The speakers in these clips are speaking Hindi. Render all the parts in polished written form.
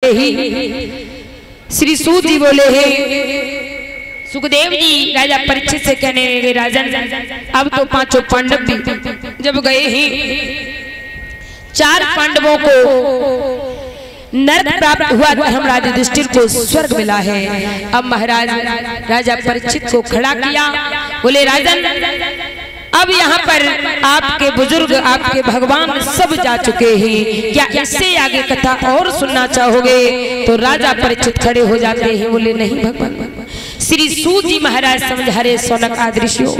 करते ही श्री सूत जी बोले हे सुखदेव जी राजा परीक्षित से कहने लगे राजन अब तो पांचों पांडव भी जब गए हैं, 4 पांडवों को नरक प्राप्त हुआ, धर्मराज युधिष्ठिर को स्वर्ग मिला है। अब महाराज राजा परीक्षित को खड़ा किया, बोले राजन अब यहाँ पर आपके बुजुर्ग आपके भगवान सब जा चुके हैं, क्या इससे आगे कथा और सुनना चाहोगे? तो राजा परीक्षित खड़े हो जाते हैं, बोले नहीं भगवान। श्री सूत जी महाराज समझा रहे सौनक आदृश्यो,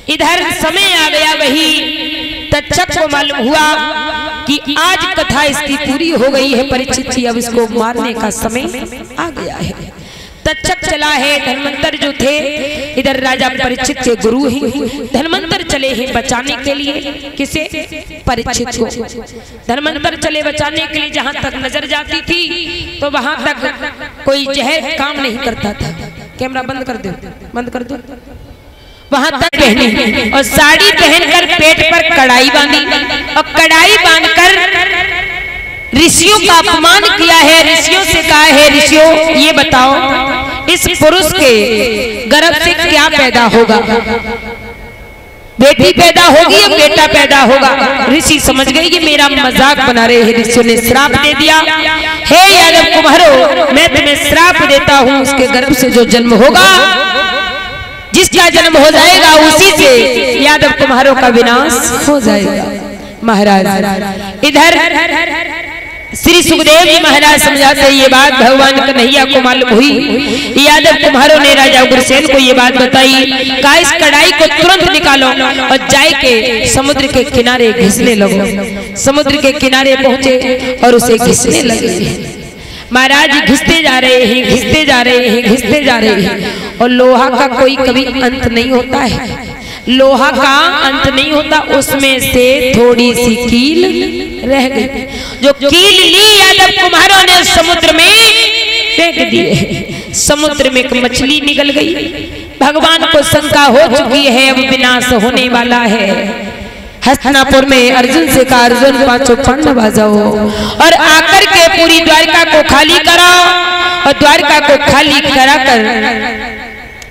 इधर समय आ गया, वही तक्षक को मालूम हुआ कि आज कथा इसकी पूरी हो गई है परीक्षित जी, अब इसको मारने का समय आ गया है। तक्षक चला है, धन्वंतर जो थे इधर राजा परीक्षित के गुरु ही धन्वंतर चले हैं बचाने के लिए, किसे? परीक्षित को। धन्वंतर चले बचाने के लिए, जहां तक नजर जाती थी तो वहां तक कोई जहर काम नहीं करता था। कैमरा बंद कर दो, बंद कर दो। वहां तक पहनी और साड़ी पहनकर पेट पर कड़ाई बांधी और कड़ाई बांधकर ऋषियों का अपमान किया है। ऋषियों से कहा है ऋषियों ये बताओ इस पुरुष के गर्भ से क्या पैदा होगा? बेटी पैदा होगी या बेटा पैदा होगा? ऋषि समझ गए ये मेरा मजाक बना रहे हैं। ऋषियों ने श्राप दे दिया, हे यादव कुमारों मैं तुम्हें श्राप देता हूँ, उसके गर्भ से जो जन्म होगा, जिसका जन्म हो जाएगा उसी से यादव कुमारों का विनाश हो जाएगा। महाराज इधर श्री सुखदेव जी महाराज समझाते ये बात भगवान कन्हैया को मालूम हुई। यादव कुम्हारों ने राजा उग्रसेन को ये बात बताई, कहा इस कड़ाई को तुरंत निकालो और जाए के समुद्र के किनारे घिसने लगो। समुद्र के किनारे पहुंचे और उसे घिसने लगे। महाराज घिसते जा रहे हैं, घिसते जा रहे हैं, घिसते जा रहे हैं, और लोहा का कोई कभी अंत नहीं होता है। लोहा का अंत नहीं होता, उसमें से थोड़ी सी कील रह गई। जो कील ली यादव कुम्हारों ने समुद्र में फेंक दिए। समुद्र में एक मछली निकल गई। भगवान को शंका हो चुकी है, अब विनाश होने वाला है। हस्तिनापुर में अर्जुन से कहा अर्जुन पांचों पांडव आ जाओ और आकर के पूरी द्वारका को खाली कराओ, और द्वारका को खाली कराकर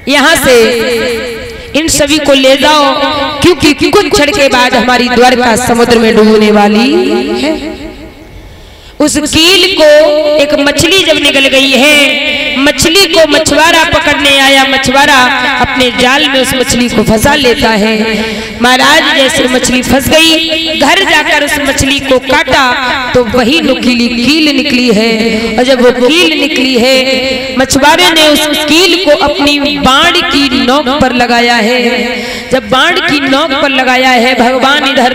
यहाँ से इन सभी को ले जाओ, क्योंकि कुछ क्षण के बाद हमारी द्वारका समुद्र में डूबने वाली है। उस कील को एक मछली जब निकल गई है, मछली को मछुआरा पकड़ने आया, मछुआरा अपने जाल में उस मछली को फंसा लेता है। महाराज जैसे मछली फंस गई, घर जाकर उस मछली को काटा तो वही नुकीली कील निकली है। और जब वो कील निकली है, मछुआरे ने उस कील को अपनी बाण की नोक पर लगाया है। जब बाण की नोक पर लगाया है, भगवान इधर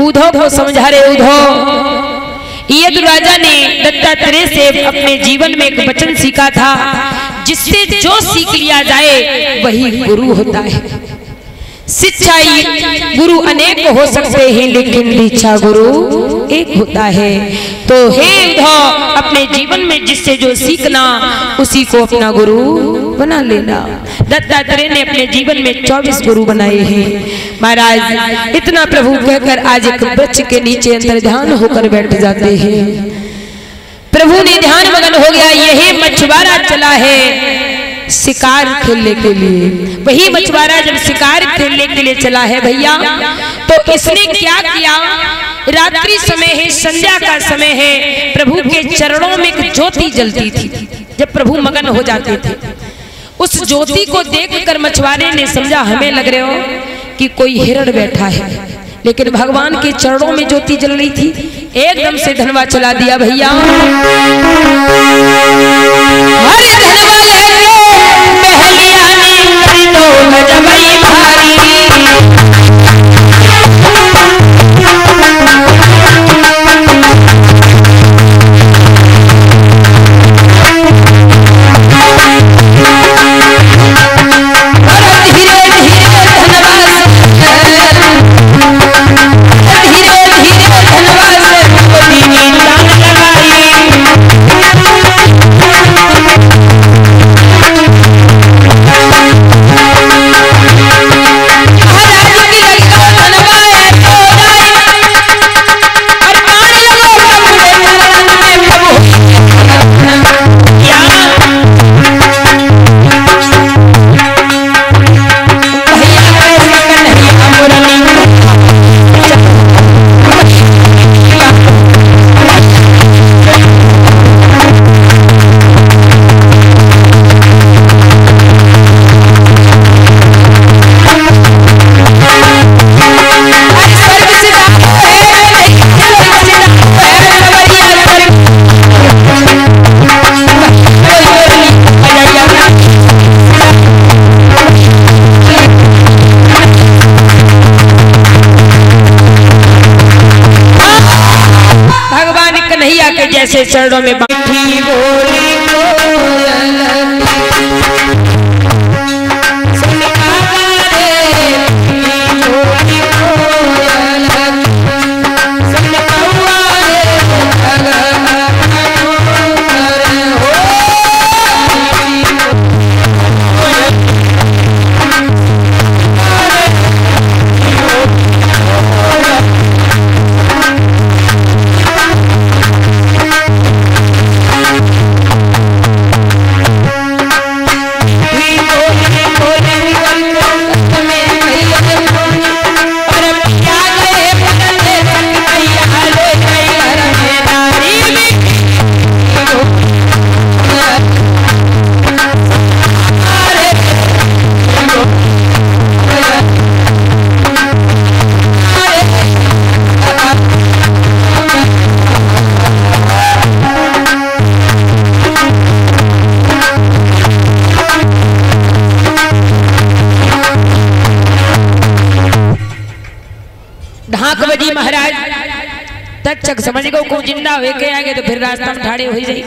उद्धव को समझा रहे, उद्धव यदु राजा ने दत्तात्रेय से अपने जीवन में एक वचन सीखा था, जिससे जो सीख लिया जाए वही गुरु होता है। शिक्षा गुरु अनेक हो सकते हैं, लेकिन दीक्षा गुरु एक होता है। तो हे उद्धव अपने जीवन में जिससे जो सीखना उसी को अपना गुरु बना लेना। दत्तात्रेय ने अपने जीवन में 24 गुरु बनाए हैं। महाराज इतना प्रभु कहकर आज एक वृक्ष के नीचे अंतर्ध्यान होकर बैठ जाते हैं। प्रभु ने ध्यान मगन हो गया, यही मछुआरा चला है शिकार खेलने के लिए। वही मछुआरा जब शिकार खेलने के लिए चला है भैया, तो इसने क्या किया, रात्रि समय है, संध्या का समय है, प्रभु के चरणों में एक ज्योति जलती थी। जब प्रभु मगन हो जाते थे, उस ज्योति को देखकर मछुआरे ने समझा हमें लग रहे हो कि कोई हिरण बैठा है, लेकिन भगवान के चरणों में ज्योति जल रही थी। एकदम से धनवा चला दिया भैया, हरे धनवा ले लो महलिया ने कर दो गजबई भारी। ढाक बजी महाराज तक्षक समझ गो को जिंदा हुए के आगे तो फिर रास्ता में ठाड़े हो जाए।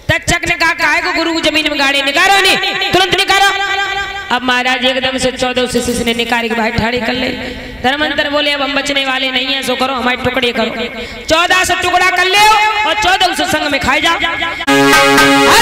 तक्षक ने कहा काहे को गुरु जमीन में गाड़े निकालो ने तुरंत निकालो। अब महाराज एकदम से 14 शिष्य ने निकाल के बाहर ठाड़े कर ले। धर्मंतर बोले अब हम बचने वाले नहीं है, सो करो हमारे टुकड़े करो। 14 से टुकड़ा कर ले और 14 से संग में खाए जाओ।